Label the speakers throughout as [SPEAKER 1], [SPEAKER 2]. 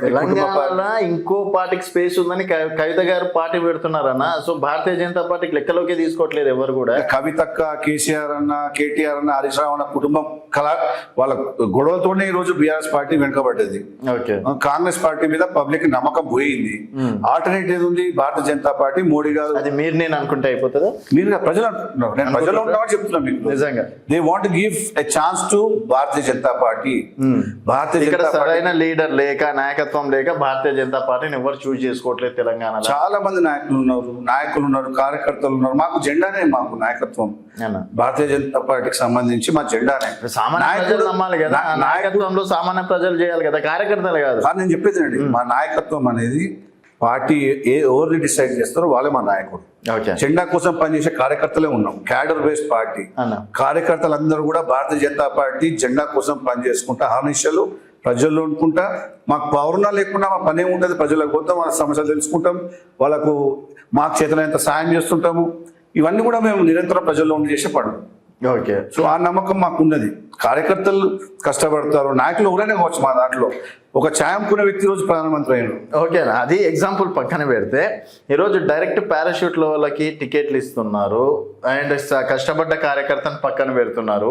[SPEAKER 1] తెలంగాణలో ఇంకో పార్టీకి స్పేస్ ఉందని కవిత గారు పార్టీ పెడుతున్నారన్న. సో భారతీయ జనతా పార్టీకి లెక్కలోకి తీసుకోవట్లేదు ఎవరు కూడా.
[SPEAKER 2] కవితక్క, కేసీఆర్ అన్న, కేటీఆర్ అన్న, హరీష్ రావు అన్న కుటుంబం వాళ్ళ గొడవలతోనే ఈ రోజు బీఆర్ఎస్ పార్టీ వెనుకబడ్డది. కాంగ్రెస్ పార్టీ మీద పబ్లిక్ నమ్మకం పోయింది. ఆల్టర్నేటివ్ ఉంది భారతీయ జనతా పార్టీ, మోడీ గారు.
[SPEAKER 1] అది మీరు నేను అనుకుంటే అయిపోతుందా?
[SPEAKER 2] మీరు ప్రజలు అంటున్నారు, నేను ప్రజలు ఉంటామని చెప్తున్నా మీకు.
[SPEAKER 1] నిజంగా
[SPEAKER 2] they want give a chance to Bharatiya Janata party. Bharatiya Janata
[SPEAKER 1] సరైన లీడర్ లేక, నాయకత్వం లేక భారతీయ జనతా పార్టీని ఎవరు చూస్ చేసుకోవట్లేదు తెలంగాణ.
[SPEAKER 2] చాలా మంది నాయకులు ఉన్నారు, కార్యకర్తలు ఉన్నారు. మాకు జెండానే, మాకు నాయకత్వం భారతీయ జనతా పార్టీకి సంబంధించి మా జెండానే.
[SPEAKER 1] సామాన్య ప్రజలు నమ్మాలి కదా, నాయకత్వంలో సామాన్య ప్రజలు చేయాలి కదా, కార్యకర్తలు కాదు.
[SPEAKER 2] నేను చెప్పేది అండి, మా నాయకత్వం అనేది పార్టీ ఎవరిని డిసైడ్ చేస్తారో వాళ్ళే మా నాయకుడు. జెండా కోసం పనిచేసే కార్యకర్తలే ఉన్నాం. Cadre based party. కార్యకర్తలందరూ కూడా భారతీయ జనతా పార్టీ జెండా కోసం పనిచేసుకుంటా, హానిషలు ప్రజల్లో అనుకుంటా. మాకు పౌరుణ లేకుండా మా పని ఏముంటుంది, ప్రజలకు పోతాం, వాళ్ళ సమస్యలు తెలుసుకుంటాం, వాళ్ళకు మాకు చేతనైనంత సాయం చేస్తుంటాము. ఇవన్నీ కూడా మేము నిరంతరం ప్రజల్లో ఉండి చేసే పనులు. సో ఆ నమ్మకం మాకు ఉన్నది. కార్యకర్తలు కష్టపడతారు, నాయకులు ఎవరైనా కావచ్చు. మా దాంట్లో ఒక ఛాయ్ అమ్ముకునే వ్యక్తి రోజు ప్రధానమంత్రి అయినారు.
[SPEAKER 1] ఓకేనా, అది ఎగ్జాంపుల్ పక్కన పెడితే ఈరోజు డైరెక్ట్ పారాషూట్ వాళ్ళకి టికెట్లు ఇస్తున్నారు అండ్ కష్టపడ్డ కార్యకర్తను పక్కన పెడుతున్నారు.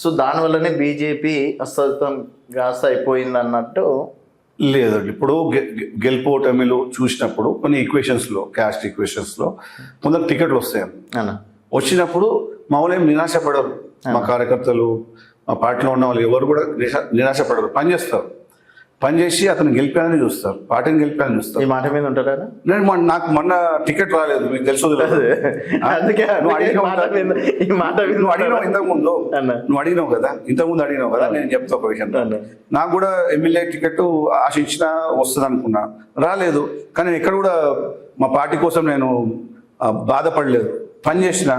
[SPEAKER 1] సో దానివల్లనే బీజేపీ అస్తమితం గాస్త అయిపోయింది అన్నట్టు
[SPEAKER 2] లేదండి. ఇప్పుడు గెలుపు ఓటమిలు చూసినప్పుడు కొన్ని ఈక్వేషన్స్లో, క్యాస్ట్ ఈక్వేషన్స్లో కొందరు టికెట్లు వస్తాయి. వచ్చినప్పుడు మా వాళ్ళు ఏం నిరాశపడరు. మా కార్యకర్తలు, మా పార్టీలో ఉన్న వాళ్ళు ఎవరు కూడా నిరాశపడరు. పనిచేస్తారు, పనిచేసి అతను గెలిపానని చూస్తారు, పార్టీని గెలిపానని చూస్తారు.
[SPEAKER 1] ఈ మాట మీద ఉంటారా?
[SPEAKER 2] నాకు మొన్న టికెట్ రాలేదు, మీకు తెలుసు. నువ్వు అడిగినావు కదా, ఇంతకుముందు అడిగినావు కదా, నేను చెప్తా ఒక విషయం. నాకు కూడా ఎమ్మెల్యే టికెట్ ఆశించినా వస్తుంది అనుకున్నా, రాలేదు. కానీ నేను ఎక్కడ కూడా మా పార్టీ కోసం నేను బాధపడలేదు, పని చేసిన.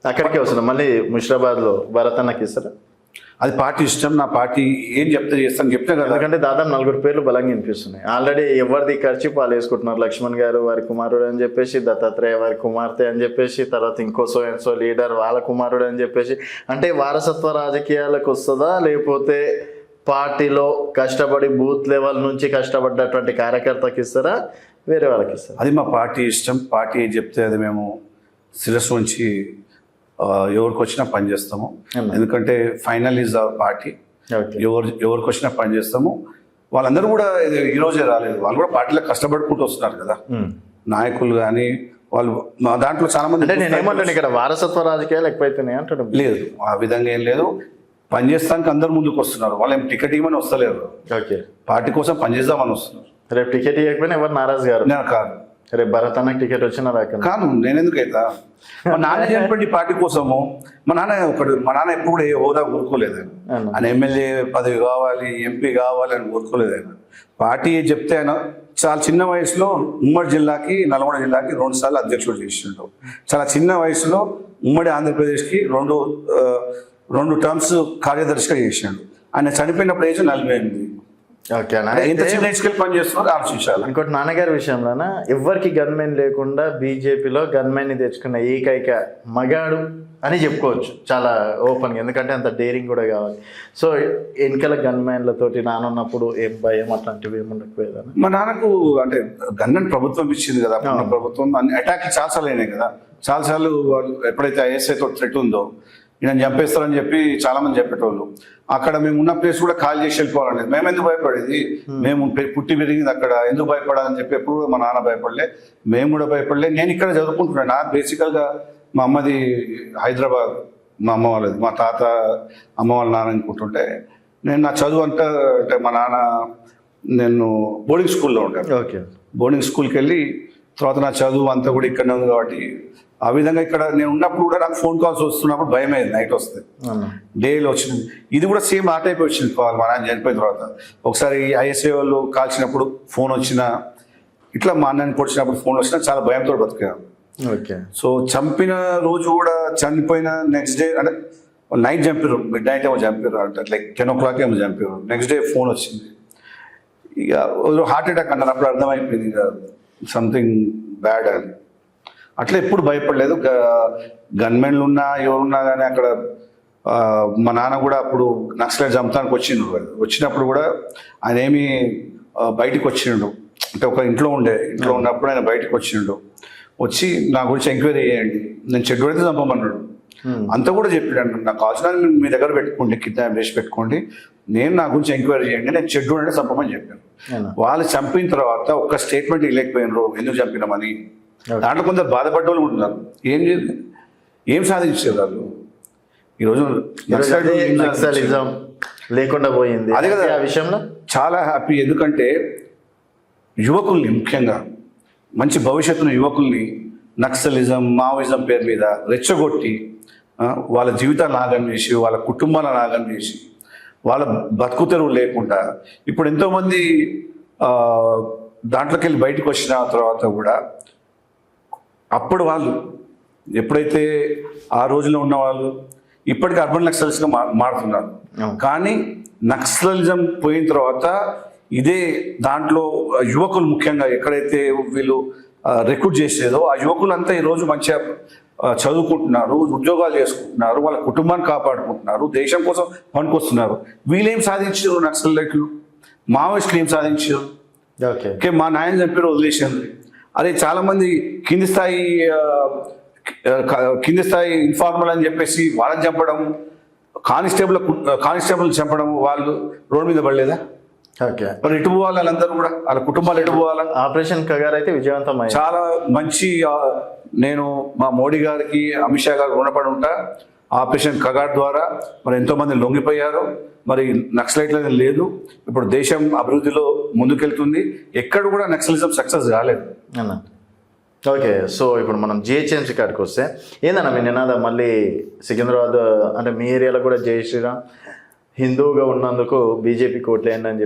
[SPEAKER 1] అక్కడికే వస్తున్నా మళ్ళీ ముషిరాబాద్లో భరత్ అన్నకి ఇస్తారా?
[SPEAKER 2] అది పార్టీ ఇష్టం. నా పార్టీ ఏం చెప్తే చేస్తాను చెప్తే కదా.
[SPEAKER 1] ఎందుకంటే దాదాపు 4 పేర్లు బలంగా వినిపిస్తున్నాయి. ఆల్రెడీ ఎవరిది ఖర్చు పాలు వేసుకుంటున్నారు. లక్ష్మణ్ గారు వారి కుమారుడు అని చెప్పేసి, దత్తాత్రేయ వారి కుమార్తె అని చెప్పేసి, తర్వాత ఇంకో సో లీడర్ వాళ్ళ కుమారుడు అని చెప్పేసి. అంటే వారసత్వ రాజకీయాలకు వస్తుందా, లేకపోతే పార్టీలో కష్టపడి బూత్ లెవెల్ నుంచి కష్టపడ్డటువంటి కార్యకర్తకి ఇస్తారా, వేరే వాళ్ళకి ఇస్తారా?
[SPEAKER 2] అది మా పార్టీ ఇష్టం. పార్టీ ఏం చెప్తే అది మేము శిరస్సు నుంచి ఎవరికి వచ్చినా పనిచేస్తాము. ఎందుకంటే ఫైనల్ ఈజ్ అవర్ పార్టీ. ఎవరికి వచ్చినా పనిచేస్తాము. వాళ్ళందరూ కూడా ఈరోజే రాలేదు, వాళ్ళు కూడా పార్టీలో కష్టపడుకుంటూ వస్తున్నారు కదా నాయకులు. కానీ వాళ్ళు మా దాంట్లో చాలా మంది.
[SPEAKER 1] అంటే నేను ఏమంటాను, ఇక్కడ వారసత్వ రాజకీయాలు ఎక్కువైతున్నాయి అంటాడు.
[SPEAKER 2] లేదు, ఆ విధంగా ఏం లేదు. పనిచేస్తానికి అందరు ముందుకు వస్తున్నారు. వాళ్ళు ఏం టికెట్ ఇవ్వమని వస్తలేరు, పార్టీ కోసం పనిచేద్దామని వస్తున్నారు.
[SPEAKER 1] రేపు టికెట్ ఇవ్వకపోయినా ఎవరు నారాజు గారు?
[SPEAKER 2] నేను కాదు.
[SPEAKER 1] రేపు భరత్ అన్నకి టికెట్ వచ్చినా
[SPEAKER 2] కాను, నేను ఎందుకైతా. మా నాన్న చెప్పండి పార్టీ కోసము. మా నాన్న ఎప్పుడు కూడా ఏ హోదా కోరుకోలేదు. ఆయన ఎమ్మెల్యే పదవి కావాలి, ఎంపీ కావాలి అని కోరుకోలేదు. ఆయన పార్టీ చెప్తే ఆయన చాలా చిన్న వయసులో ఉమ్మడి జిల్లాకి, నల్గొండ జిల్లాకి 2 సార్లు అధ్యక్షుడు చేసిండు. చాలా చిన్న వయసులో ఉమ్మడి ఆంధ్రప్రదేశ్కి 2 టర్మ్స్ కార్యదర్శిగా చేసిండు. ఆయన చనిపోయినప్పుడు ఏజ్ 48. ఇంత చిన్న ఎస్కేల్ పని చేస్తున్నారు, ఆలోచించాలి.
[SPEAKER 1] ఇంకోటి నాన్నగారి విషయంలోనా ఎవరికి గన్మెన్ లేకుండా బీజేపీలో గన్మెన్ ని తెచ్చుకున్న ఏకైక మగాడు అని చెప్పుకోవచ్చు చాలా ఓపెన్గా. ఎందుకంటే అంత డేరింగ్ కూడా కావాలి. సో వెనకాల గన్మెన్లతోటి నానున్నప్పుడు ఏం భయం అట్లాంటివి ఏముండకపోయేదా?
[SPEAKER 2] మా నాన్నకు అంటే గన్మెన్ ప్రభుత్వం ఇచ్చింది కదా, ప్రభుత్వం అటాక్ చాలాసార్లు అయినాయి కదా. చాలాసార్లు వాళ్ళు ఎప్పుడైతే ఐఎస్ఐతో థ్రెట్ ఉందో ఈయన చంపేస్తారని చెప్పి చాలా మంది చెప్పేటోళ్ళు. అక్కడ మేము ఉన్న ప్లేస్ కూడా ఖాళీ చేసి వెళ్ళిపోవాలనేది. మేము ఎందుకు భయపడేది, మేము పుట్టి పెరిగింది అక్కడ, ఎందుకు భయపడాలని చెప్పి ఎప్పుడు మా నాన్న భయపడలే, మేము కూడా భయపడలే. నేను ఇక్కడ చదువుకుంటున్నాను. నాకు బేసికల్గా మా అమ్మది హైదరాబాద్, మా అమ్మ వాళ్ళది, మా తాత అమ్మ వాళ్ళ నాన్న అనుకుంటుంటే నేను నా చదువు అంతా అంటే మా నాన్న నేను బోర్డింగ్ స్కూల్లో ఉంటాను. బోర్డింగ్ స్కూల్కి వెళ్ళి తర్వాత నా చదువు అంతా కూడా ఇక్కడనే ఉంది కాబట్టి ఆ విధంగా ఇక్కడ నేను ఉన్నప్పుడు కూడా నాకు ఫోన్ కాల్స్ వస్తున్నప్పుడు భయం అయింది. నైట్ వస్తే డేలో వచ్చింది. ఇది కూడా సేమ్ ఆ టైప్ వచ్చింది కాల్ మా నాన్న చనిపోయిన తర్వాత. ఒకసారి ఐఎస్ఐ వాళ్ళు కాల్చినప్పుడు ఫోన్ వచ్చినా, ఇట్లా మా అన్నని పొడిచినప్పుడు ఫోన్ వచ్చినా చాలా భయంతో బతికాను. సో చంపిన రోజు కూడా, చనిపోయిన నెక్స్ట్ డే అంటే నైట్ చంపారు, మిడ్ నైట్ ఏమో చంపారు, అంటే లైక్ 10 o'clock ఏమో చంపారు. నెక్స్ట్ డే ఫోన్ వచ్చింది. ఇక హార్ట్ అటాక్ అన్నారు. అప్పుడు అర్థమైపోయింది ఇక సంథింగ్ బ్యాడ్ అని. అట్లా ఎప్పుడు భయపడలేదు. గన్మెన్లు ఉన్నా ఎవరున్నా కానీ అక్కడ మా నాన్న కూడా అప్పుడు నక్సలైట్ చంపడానికి వచ్చినప్పుడు కూడా ఆయన ఏమి బయటికి వచ్చిండు. అంటే ఒక ఇంట్లో ఉన్నప్పుడు ఆయన బయటికి వచ్చిండు. వచ్చి నా గురించి ఎంక్వైరీ చేయండి, నేను చెడ్డు అయితే చంపమన్నాడు. అంత కూడా చెప్పాడు, నాకు కావాల్సిన మీ దగ్గర పెట్టుకోండి, కిడ్నాప్ చేసి పెట్టుకోండి, నేను నా గురించి ఎంక్వైరీ చేయండి, నేను చెడ్డు అంటే చంపమని చెప్పాను. వాళ్ళు చంపిన తర్వాత ఒక్క స్టేట్మెంట్ ఇవ్వలేకపోయినారు ఎందుకు చంపినామని. దాంట్లో కొందరు బాధపడ్డ వాళ్ళు ఉంటున్నారు. ఏం సాధించారు వాళ్ళు ఈరోజు?
[SPEAKER 1] నక్సలిజం లేకుండా పోయింది
[SPEAKER 2] అదే కదా
[SPEAKER 1] ఆ విషయంలో
[SPEAKER 2] చాలా హ్యాపీ. ఎందుకంటే యువకుల్ని, ముఖ్యంగా మంచి భవిష్యత్తున్న యువకుల్ని నక్సలిజం, మావోయిజం పేరు మీద రెచ్చగొట్టి వాళ్ళ జీవితాలు నాగం చేసి, వాళ్ళ కుటుంబాలను నాగం చేసి, వాళ్ళ బతుకు తెరువు లేకుండా ఇప్పుడు ఎంతోమంది దాంట్లోకి వెళ్ళి బయటకు వచ్చిన తర్వాత కూడా అప్పుడు వాళ్ళు ఎప్పుడైతే ఆ రోజులో ఉన్న వాళ్ళు ఇప్పటికీ అర్బన్ నక్సలిస్ట్గా మారుతున్నారు. కానీ నక్సలిజం పోయిన తర్వాత ఇదే దాంట్లో యువకులు ముఖ్యంగా ఎక్కడైతే వీళ్ళు రిక్రూట్ చేసేదో ఆ యువకులంతా ఈరోజు మంచిగా చదువుకుంటున్నారు, ఉద్యోగాలు చేసుకుంటున్నారు, వాళ్ళ కుటుంబాన్ని కాపాడుకుంటున్నారు, దేశం కోసం పనికొస్తున్నారు. వీళ్ళేం సాధించారు? నక్సలైట్లు, మావోయిస్టులు ఏం సాధించారు? ఓకే, మా నాయన చంపారు వదిలేసింది. అదే చాలామంది కింది స్థాయి ఇన్ఫార్మల్ అని చెప్పేసి వాళ్ళని చంపడం, కానిస్టేబుల్ చంపడం, వాళ్ళు రోడ్డు మీద పడలేదా?
[SPEAKER 1] ఓకే,
[SPEAKER 2] మరి ఎటు పోవాలి వాళ్ళందరూ కూడా? వాళ్ళ కుటుంబాలు ఎటు పోవాలా?
[SPEAKER 1] ఆపరేషన్ కగార్ అయితే విజయవంతమైంది.
[SPEAKER 2] చాలా మంచి, నేను మా మోడీ గారికి, అమిత్ షా గారికి రుణపడి ఉంటా. ఆపరేషన్ కగార్ ద్వారా మరి ఎంతోమంది లొంగిపోయారు. మరి నక్సలైట్లు అనేది లేదు. ఇప్పుడు దేశం అభివృద్ధిలో ముందుకెళ్తుంది. ఎక్కడ కూడా నక్సలిజం సక్సెస్ కాలేదు
[SPEAKER 1] అన్న. ఓకే, సో ఇప్పుడు మనం జిహెచ్ఎంసీ కాడికి వస్తే ఏందన్న మీ నినాదం? మళ్ళీ సికింద్రాబాద్ అంటే మీ ఏరియాలో కూడా జై శ్రీరామ్, హిందువుగా ఉన్నందుకు బీజేపీ కోట్లేయండి అని